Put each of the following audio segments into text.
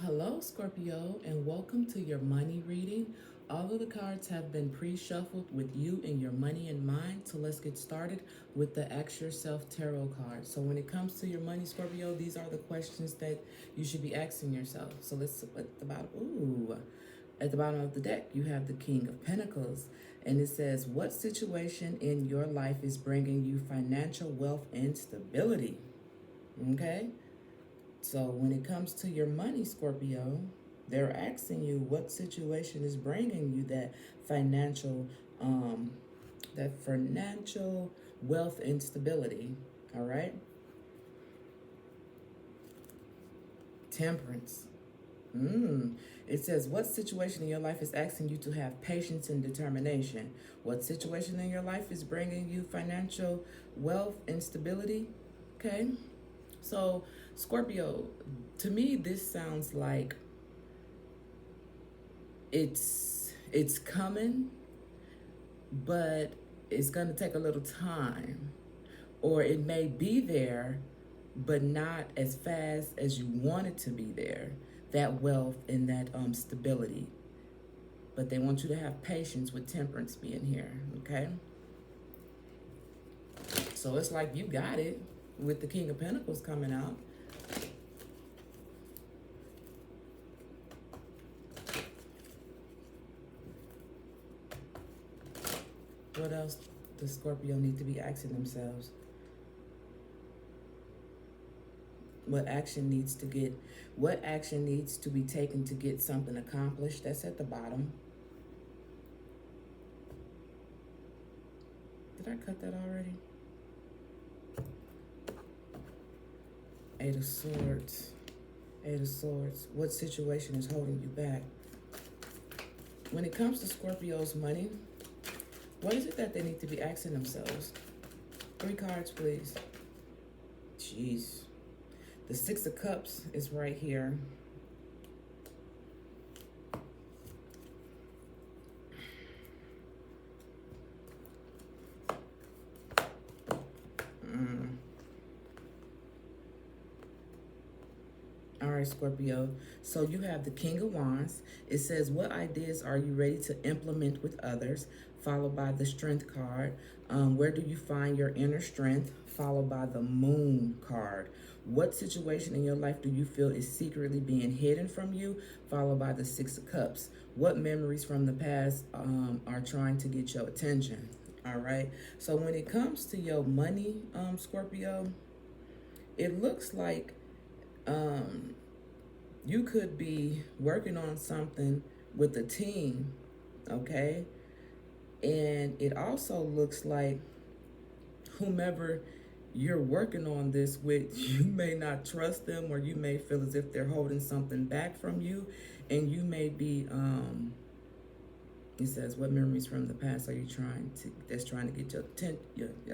Hello, Scorpio, and welcome to your money reading. All of the cards have been pre-shuffled with you and your money in mind. So let's get started with the Ask Yourself Tarot card. So when it comes to your money, Scorpio, these are the questions that you should be asking yourself. So let's at the bottom of the deck, you have the King of Pentacles, and it says, "What situation in your life is bringing you financial wealth and stability?" Okay. So when it comes to your money, Scorpio, they're asking you what situation is bringing you financial, um, that financial wealth and stability. All right. Temperance. It says, what situation in your life is asking you to have patience and determination? What situation in your life is bringing you financial wealth and stability? Okay. So, Scorpio, to me, this sounds like it's coming, but it's going to take a little time, or it may be there, but not as fast as you want it to be there. That wealth and that stability, but they want you to have patience with temperance being here. Okay, so it's like you got it with the King of Pentacles coming out. What else does Scorpio need to be asking themselves? What action needs to be taken to get something accomplished? That's at the bottom. Did I cut that already? Eight of Swords. Eight of Swords. What situation is holding you back? When it comes to Scorpio's money, what is it that they need to be asking themselves? 3 cards, please. Jeez. The Six of Cups is right here. All right, Scorpio. So you have the King of Wands. It says, what ideas are you ready to implement with others? Followed by the Strength card. Where do you find your inner strength? Followed by the Moon card. What situation in your life do you feel is secretly being hidden from you? Followed by the Six of Cups. What memories from the past are trying to get your attention? All right. So when it comes to your money, Scorpio, it looks like you could be working on something with a team, okay? And it also looks like whomever you're working on this with, you may not trust them, or you may feel as if they're holding something back from you, and you may be, it says, what memories from the past are you trying to get your attention?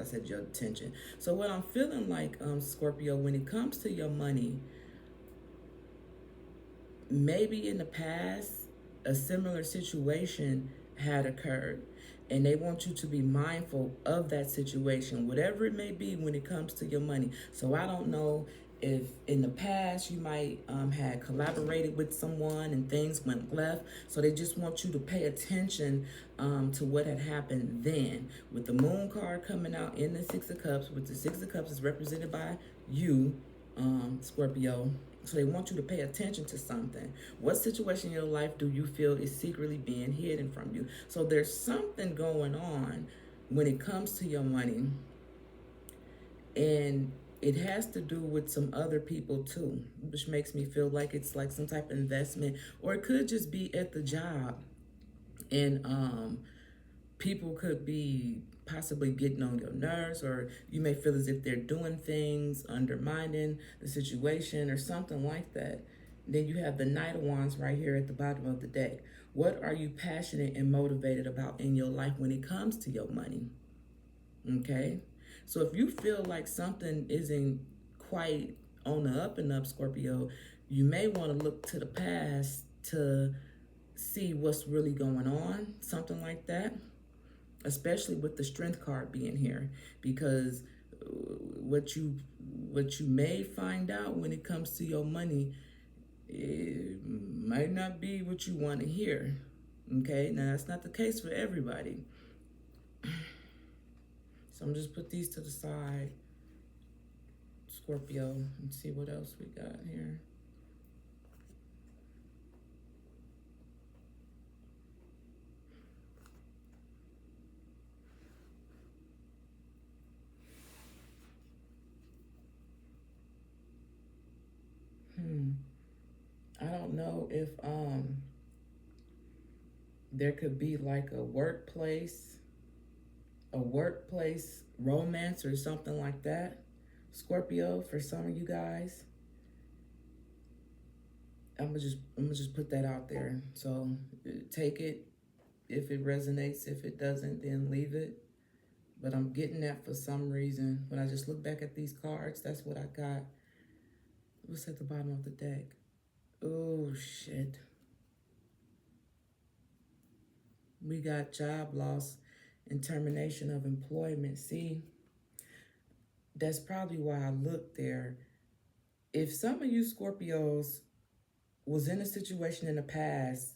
I said your attention. So what I'm feeling like, Scorpio, when it comes to your money, maybe in the past a similar situation had occurred, and they want you to be mindful of that situation, whatever it may be, when it comes to your money. So I don't know if in the past you might had collaborated with someone and things went left, so they just want you to pay attention to what had happened then. With the Moon card coming out in the Six of Cups, with the Six of Cups is represented by you, Scorpio. So they want you to pay attention to something. What situation in your life do you feel is secretly being hidden from you? So there's something going on when it comes to your money, and it has to do with some other people too, which makes me feel like it's like some type of investment, or it could just be at the job, and people could be possibly getting on your nerves, or you may feel as if they're doing things undermining the situation or something like that. Then you have the Knight of Wands right here at the bottom of the deck. What are you passionate and motivated about in your life when it comes to your money? Okay, so if you feel like something isn't quite on the up and up, Scorpio, you may want to look to the past to see what's really going on, something like that, especially with the Strength card being here, because what you may find out when it comes to your money, might not be what you want to hear. Okay, now that's not the case for everybody. So I'm just put these to the side, Scorpio, and see what else we got here. I don't know if there could be like a workplace romance or something like that, Scorpio, for some of you guys. I'm gonna just put that out there. So take it if it resonates. If it doesn't, then leave it. But I'm getting that for some reason. When I just look back at these cards, that's what I got. What's at the bottom of the deck? Oh shit. We got job loss and termination of employment. See, that's probably why I looked there. If some of you Scorpios was in a situation in the past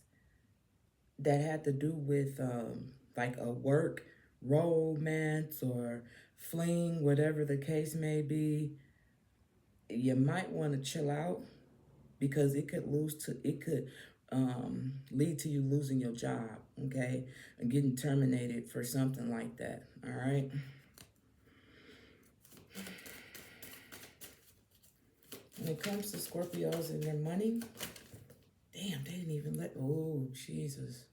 that had to do with like a work romance or fling, whatever the case may be, you might want to chill out because it could lead to you losing your job, okay, and getting terminated for something like that. All right. When it comes to Scorpios and their money, damn, they didn't even let, oh, Jesus.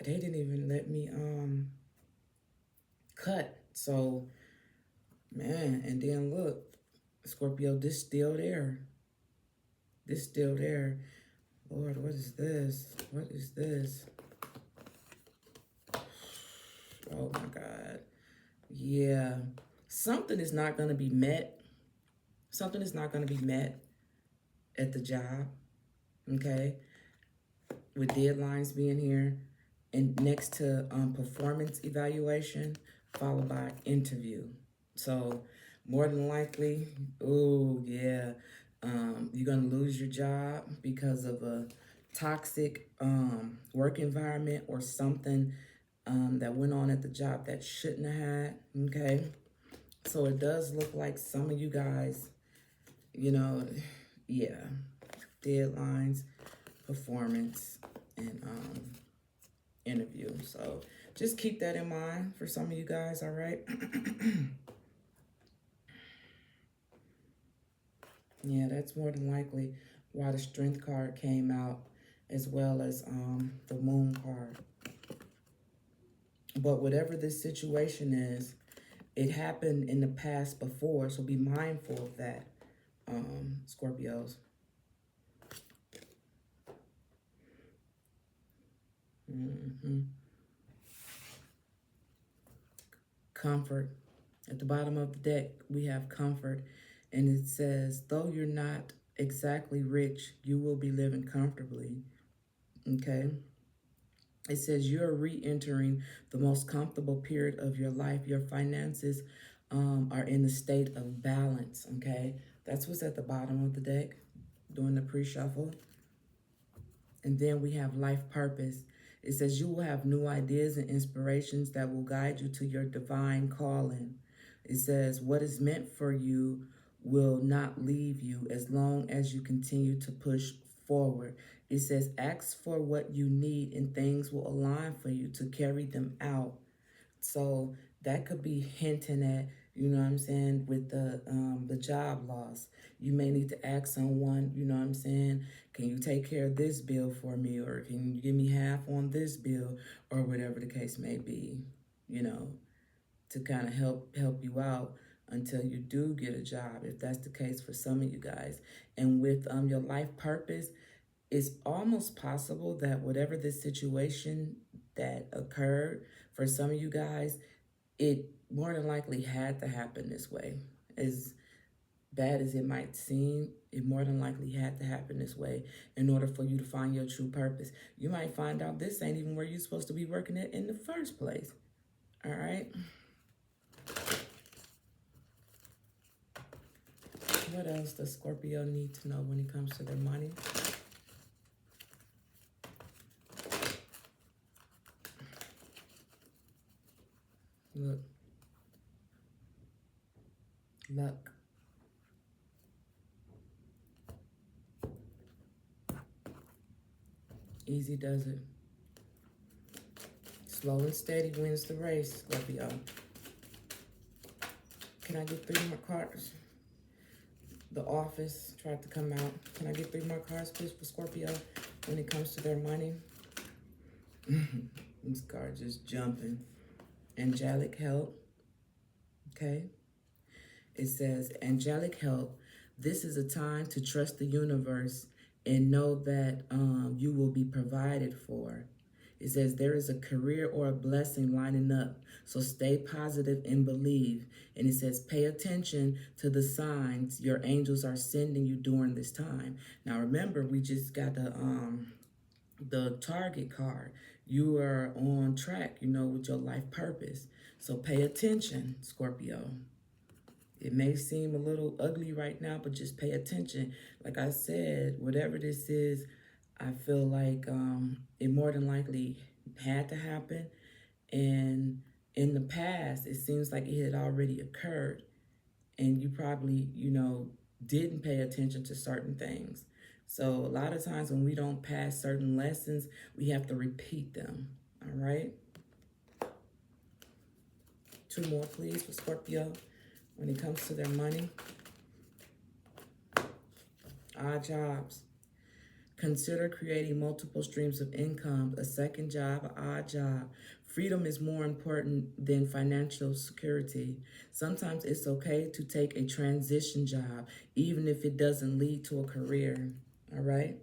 They didn't even let me cut. So, man, and then look, Scorpio, this still there. This still there. Lord, what is this? What is this? Oh my God. Yeah. Something is not going to be met. Something is not going to be met at the job. Okay. With deadlines being here. And next to performance evaluation, followed by interview. So more than likely, oh yeah, you're gonna lose your job because of a toxic work environment or something that went on at the job that shouldn't have had, okay? So it does look like some of you guys, you know, yeah, deadlines, performance, and interview. So just keep that in mind for some of you guys, all right? Yeah, that's more than likely why the Strength card came out, as well as the Moon card. But whatever this situation is, it happened in the past before, so be mindful of that, Scorpios. Comfort. At the bottom of the deck, we have comfort. And it says, though you're not exactly rich, you will be living comfortably. Okay? It says you're re-entering the most comfortable period of your life. Your finances are in a state of balance. Okay? That's what's at the bottom of the deck during the pre-shuffle. And then we have life purpose. It says you will have new ideas and inspirations that will guide you to your divine calling. It says what is meant for you will not leave you as long as you continue to push forward. It says ask for what you need and things will align for you to carry them out. So that could be hinting at, you know what I'm saying, with the job loss. You may need to ask someone, you know what I'm saying, can you take care of this bill for me, or can you give me half on this bill, or whatever the case may be, you know, to kind of help you out until you do get a job, if that's the case for some of you guys. And with your life purpose, it's almost possible that whatever this situation that occurred for some of you guys, it more than likely had to happen this way. As bad as it might seem, it more than likely had to happen this way in order for you to find your true purpose. You might find out this ain't even where you're supposed to be working at in the first place. All right? What else does Scorpio need to know when it comes to their money? Look, luck. Easy does it. Slow and steady wins the race, Scorpio. Can I get 3 more cards? The office tried to come out. Can I get 3 more cards, please, for Scorpio when it comes to their money? This card just jumping. Angelic help. Okay. It says, angelic help. This is a time to trust the universe and know that you will be provided for. It says there is a career or a blessing lining up. So stay positive and believe. And it says pay attention to the signs your angels are sending you during this time. Now remember, we just got the target card. You are on track, with your life purpose. So pay attention, Scorpio. It may seem a little ugly right now, but just pay attention. Like I said, whatever this is, I feel like it more than likely had to happen. And in the past, it seems like it had already occurred. And you probably, didn't pay attention to certain things. So a lot of times when we don't pass certain lessons, we have to repeat them. All right? 2 more, please, for Scorpio. When it comes to their money, odd jobs. Consider creating multiple streams of income, a second job, an odd job. Freedom is more important than financial security. Sometimes it's okay to take a transition job, even if it doesn't lead to a career. All right?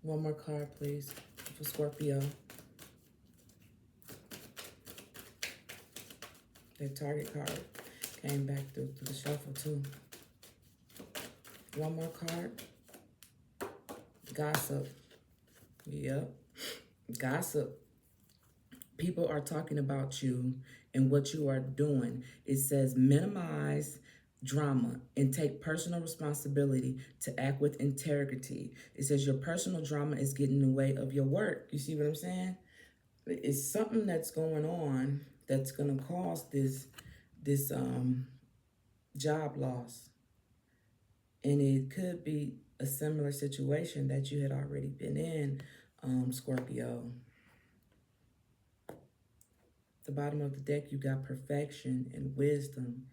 1 more card, please, for Scorpio. The target card came back through the shuffle too. 1 more card. Gossip. Yep. Gossip. People are talking about you and what you are doing. It says minimize drama and take personal responsibility to act with integrity. It says your personal drama is getting in the way of your work. You see what I'm saying? It's something that's going on that's going to cause this job loss. And it could be a similar situation that you had already been in, Scorpio. At the bottom of the deck, you got perfection and wisdom.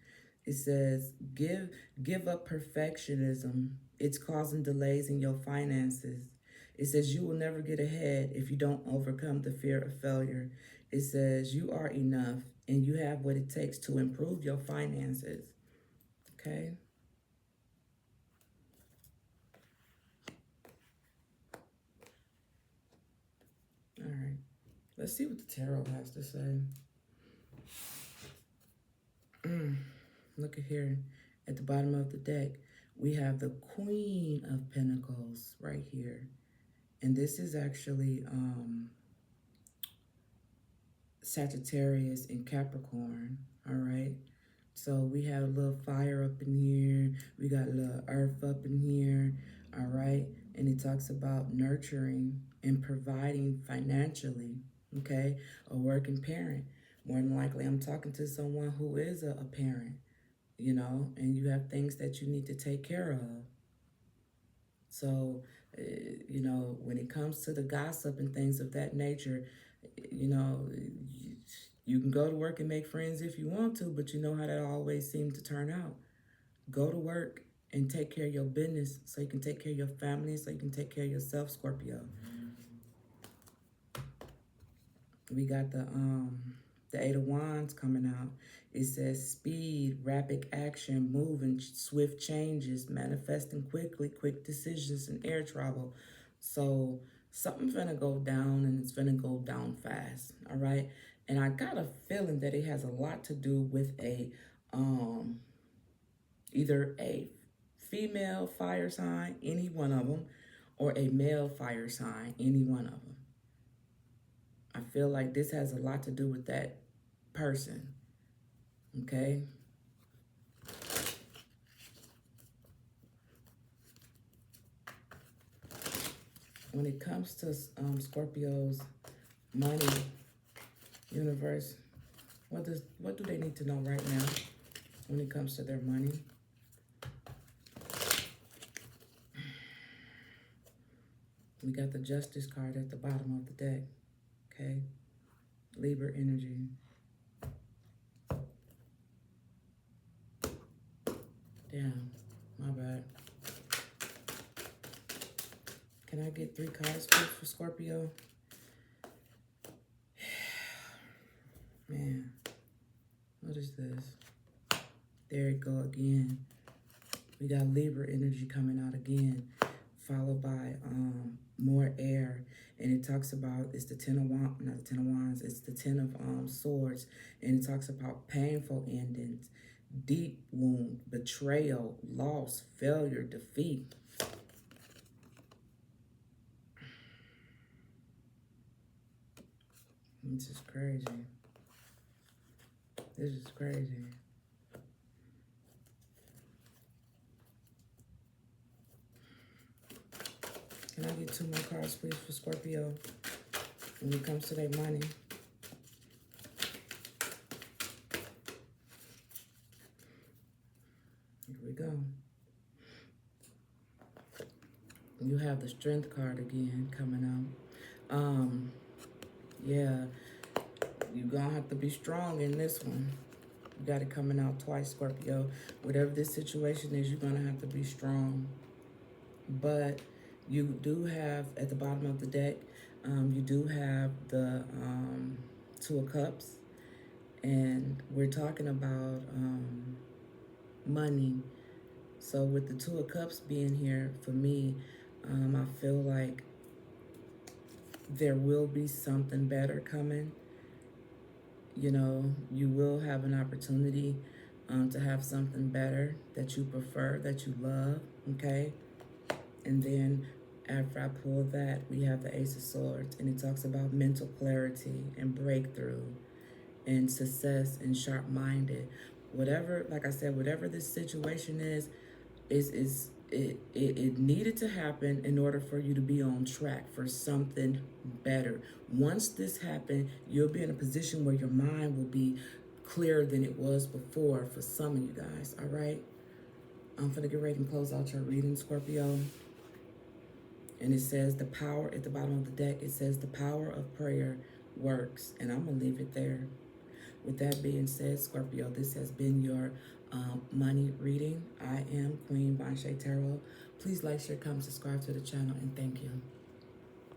It says, give up perfectionism. It's causing delays in your finances. It says you will never get ahead if you don't overcome the fear of failure. It says you are enough and you have what it takes to improve your finances. Okay? All right. Let's see what the tarot has to say. Look at here. At the bottom of the deck, we have the Queen of Pentacles right here. And this is actually Sagittarius and Capricorn, all right? So we have a little fire up in here. We got a little earth up in here, all right? And it talks about nurturing and providing financially, okay? A working parent. More than likely, I'm talking to someone who is a parent, and you have things that you need to take care of. So, when it comes to the gossip and things of that nature, you can go to work and make friends if you want to, but you know how that always seems to turn out. Go to work and take care of your business so you can take care of your family, so you can take care of yourself, Scorpio. We got the 8 of Wands coming out. It says speed, rapid action, moving, swift changes, manifesting quickly, quick decisions, and air travel. So something's gonna go down, and it's gonna go down fast, all right? And I got a feeling that it has a lot to do with either a female fire sign, any one of them, or a male fire sign, any one of them. I feel like this has a lot to do with that person, okay? When it comes to Scorpio's money, universe. What do they need to know right now when it comes to their money? We got the Justice card at the bottom of the deck. Okay. Libra energy. Damn, my bad. Can I get 3 cards please for Scorpio? Man, what is this? There it go again. We got Libra energy coming out again, followed by more air. And it talks about, it's the Ten of Wands, not the Ten of Wands, it's the Ten of Swords. And it talks about painful endings, deep wound, betrayal, loss, failure, defeat. This is crazy. This is crazy. Can I get 2 more cards, please, for Scorpio when it comes to their money? Here we go. You have the Strength card again coming out. Yeah, you're gonna have to be strong in this one. You got it coming out twice, Scorpio. Whatever this situation is, you're gonna have to be strong. But you do have, at the bottom of the deck, you do have the 2 of Cups. And we're talking about money. So with the 2 of Cups being here, for me, I feel like there will be something better coming. You know, you will have an opportunity to have something better that you prefer, that you love, okay? And then after I pull that, we have the Ace of Swords, and it talks about mental clarity and breakthrough and success and sharp-minded. Whatever, like I said, whatever this situation is it needed to happen in order for you to be on track for something better. Once this happened, you'll be in a position where your mind will be clearer than it was before for some of you guys, all right? I'm gonna get ready and close out your reading, Scorpio. And it says the power at the bottom of the deck, it says the power of prayer works. And I'm gonna leave it there. With that being said, Scorpio, this has been your money reading. I am Queen Banshee Tarot. Please like, share, comment, subscribe to the channel, and thank you.